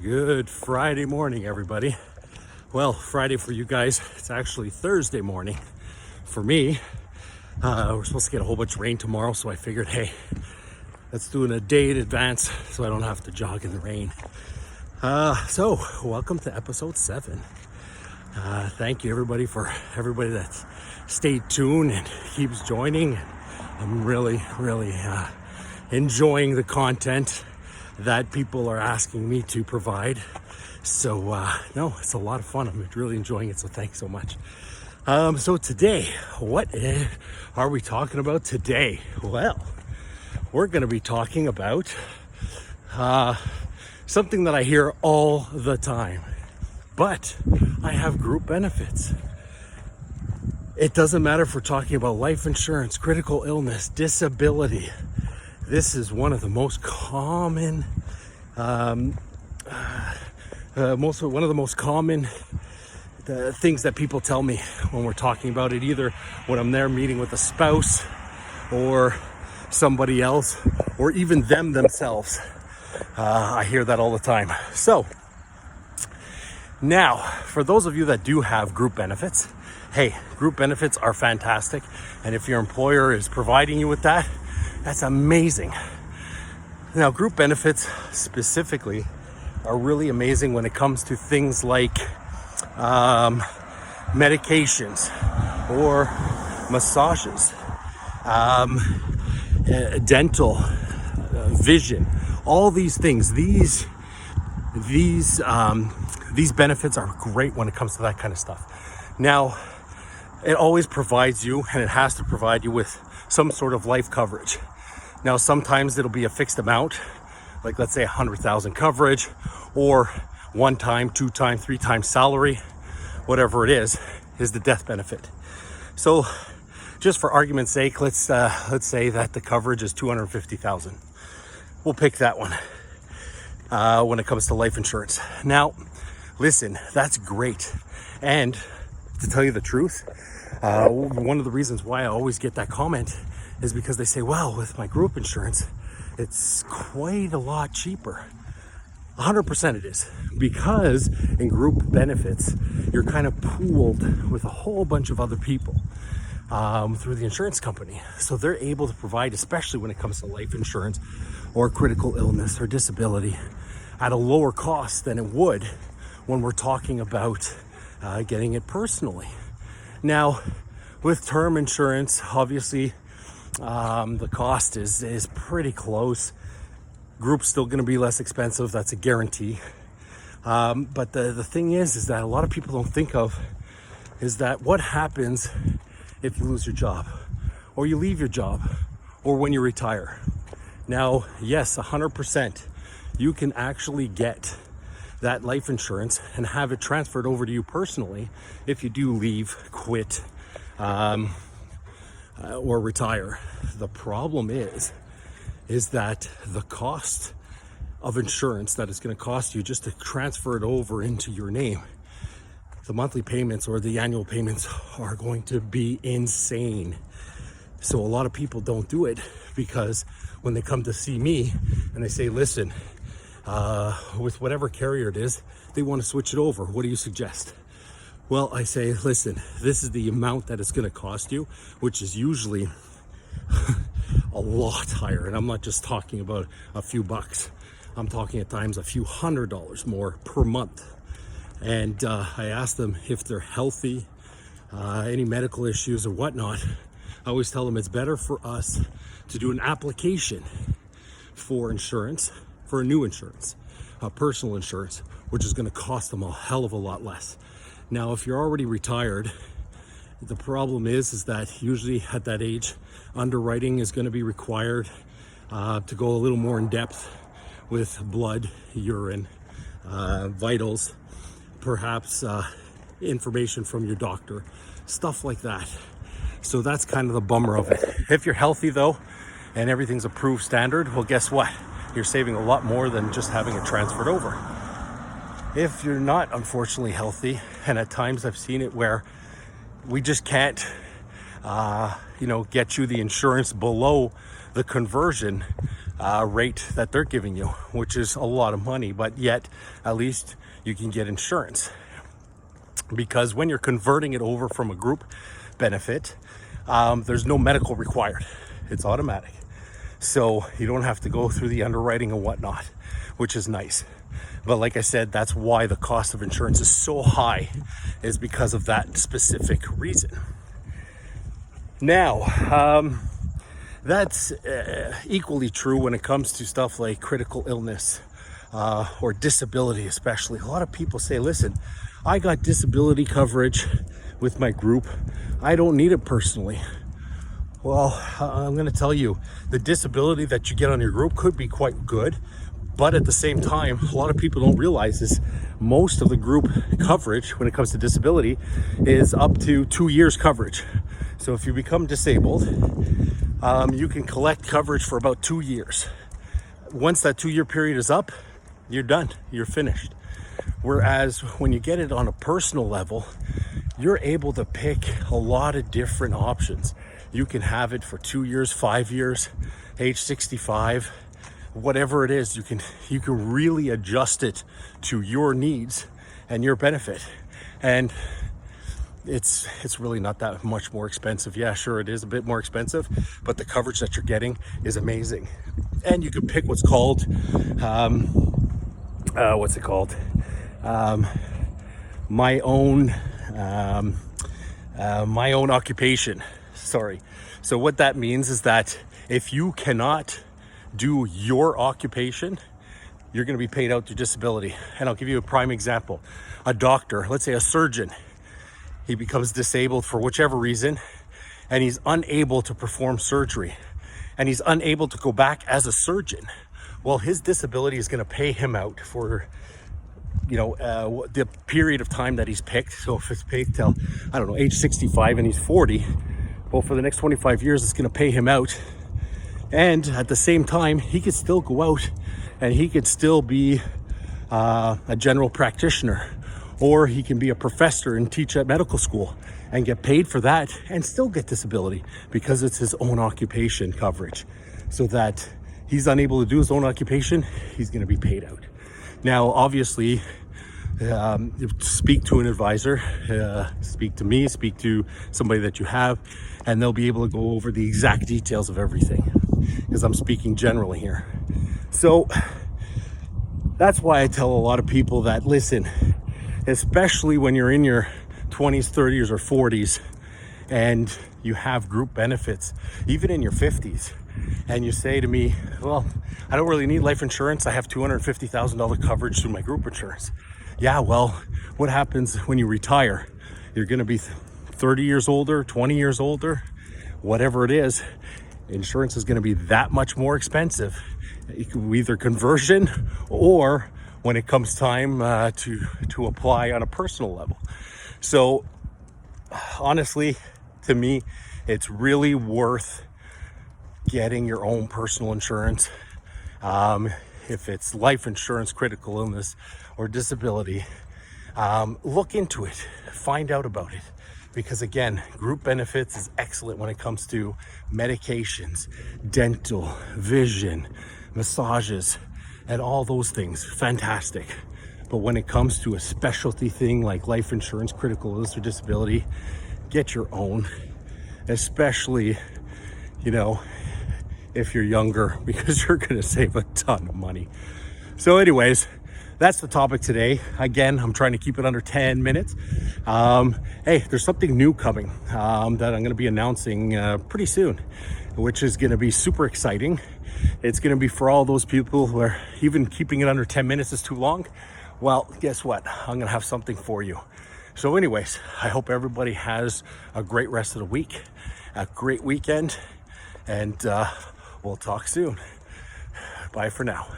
Good Friday morning, everybody. Well, Friday for you guys, it's actually Thursday morning. For me, we're supposed to get a whole bunch of rain tomorrow, so I figured, hey, let's do it a day in advance so I don't have to jog in the rain. So welcome to episode 7. Thank you everybody that's stayed tuned and keeps joining. I'm really enjoying the content that people are asking me to provide. So no, it's a lot of fun. I'm really enjoying it, so thanks so much. So today, what are we talking about today? Well, we're going to be talking about something that I hear all the time, but I have group benefits. It doesn't matter if we're talking about life insurance, critical illness, disability. This is one of the most common, things that people tell me when we're talking about it, either when I'm there meeting with a spouse or somebody else, or even themselves. I hear that all the time. So now, for those of you that do have group benefits, hey, group benefits are fantastic. And if your employer is providing you with that, that's amazing. Now, group benefits specifically are really amazing when it comes to things like medications or massages, dental, vision, all these things. These benefits are great when it comes to that kind of stuff. Now, it always provides you, and it has to provide you with some sort of life coverage. Now, sometimes it'll be a fixed amount, like let's say 100,000 coverage, or 1 time, 2 time, 3 times salary, whatever it is the death benefit. So just for argument's sake, let's say that the coverage is 250,000. We'll pick that one when it comes to life insurance. Now, listen, that's great. And to tell you the truth, one of the reasons why I always get that comment is because they say, well, with my group insurance, it's quite a lot cheaper. 100% it is, because in group benefits, you're kind of pooled with a whole bunch of other people through the insurance company. So they're able to provide, especially when it comes to life insurance or critical illness or disability, at a lower cost than it would when we're talking about getting it personally. Now, with term insurance, obviously, the cost is pretty close. Group's still going to be less expensive. That's a guarantee. But the thing is that a lot of people don't think of is that what happens if you lose your job, or you leave your job, or when you retire. Now, yes, 100%, you can actually get that life insurance and have it transferred over to you personally if you do leave, quit, or retire. The problem is that the cost of insurance that it's going to cost you just to transfer it over into your name, the monthly payments or the annual payments are going to be insane. So a lot of people don't do it because when they come to see me and they say, listen, with whatever carrier it is, they want to switch it over. What do you suggest? Well, I say, listen, this is the amount that it's going to cost you, which is usually a lot higher. And I'm not just talking about a few bucks. I'm talking at times a few $100s more per month. And I ask them if they're healthy, any medical issues or whatnot. I always tell them it's better for us to do an application for insurance, for a new insurance, personal insurance, which is going to cost them a hell of a lot less. Now, if you're already retired, the problem is that usually at that age, underwriting is going to be required to go a little more in depth with blood, urine, vitals, perhaps information from your doctor, stuff like that. So that's kind of the bummer of it. If you're healthy though, and everything's approved standard, well, guess what? You're saving a lot more than just having it transferred over. If you're not, unfortunately, healthy, and at times I've seen it where we just can't get you the insurance below the conversion rate that they're giving you, which is a lot of money, but yet at least you can get insurance. Because when you're converting it over from a group benefit, there's no medical required. It's automatic. So you don't have to go through the underwriting and whatnot, which is nice. But like I said, that's why the cost of insurance is so high, is because of that specific reason. Now, that's equally true when it comes to stuff like critical illness or disability especially. A lot of people say, listen, I got disability coverage with my group. I don't need it personally. Well, I'm going to tell you, the disability that you get on your group could be quite good. But at the same time, a lot of people don't realize is most of the group coverage when it comes to disability is up to 2 years coverage. So if you become disabled, you can collect coverage for about 2 years. Once that 2-year period is up, you're done, you're finished. Whereas when you get it on a personal level, you're able to pick a lot of different options. You can have it for 2 years, 5 years, age 65, whatever it is. You can really adjust it to your needs and your benefit. And it's really not that much more expensive. Yeah, sure, it is a bit more expensive, but the coverage that you're getting is amazing. And you can pick what's called my own occupation. Sorry. So what that means is that if you cannot do your occupation, you're going to be paid out to disability. And I'll give you a prime example. A doctor, let's say a surgeon, he becomes disabled for whichever reason, and he's unable to perform surgery, and he's unable to go back as a surgeon. Well, his disability is going to pay him out for the period of time that he's picked. So if it's paid till, age 65 and he's 40, well, for the next 25 years, it's going to pay him out. And at the same time, he could still go out and he could still be a general practitioner, or he can be a professor and teach at medical school and get paid for that and still get disability because it's his own occupation coverage. So that he's unable to do his own occupation, he's going to be paid out. Now, obviously, speak to an advisor, speak to me, speak to somebody that you have, and they'll be able to go over the exact details of everything, because I'm speaking generally here. So that's why I tell a lot of people that, listen, especially when you're in your 20s, 30s, or 40s, and you have group benefits, even in your 50s, and you say to me, well, I don't really need life insurance. I have $250,000 coverage through my group insurance. Yeah, well, what happens when you retire? You're going to be 30 years older, 20 years older, whatever it is. Insurance is going to be that much more expensive, either conversion or when it comes time to apply on a personal level. So honestly, to me, it's really worth getting your own personal insurance. If it's life insurance, critical illness, or disability, look into it, find out about it. Because again, group benefits is excellent when it comes to medications, dental, vision, massages, and all those things. Fantastic. But when it comes to a specialty thing like life insurance, critical illness, or disability, get your own, especially, if you're younger, because you're going to save a ton of money. So anyways, that's the topic today. Again, I'm trying to keep it under 10 minutes. Hey, there's something new coming that I'm going to be announcing pretty soon, which is going to be super exciting. It's going to be for all those people who are even keeping it under 10 minutes is too long. Well, guess what? I'm going to have something for you. So anyways, I hope everybody has a great rest of the week, a great weekend, and we'll talk soon. Bye for now.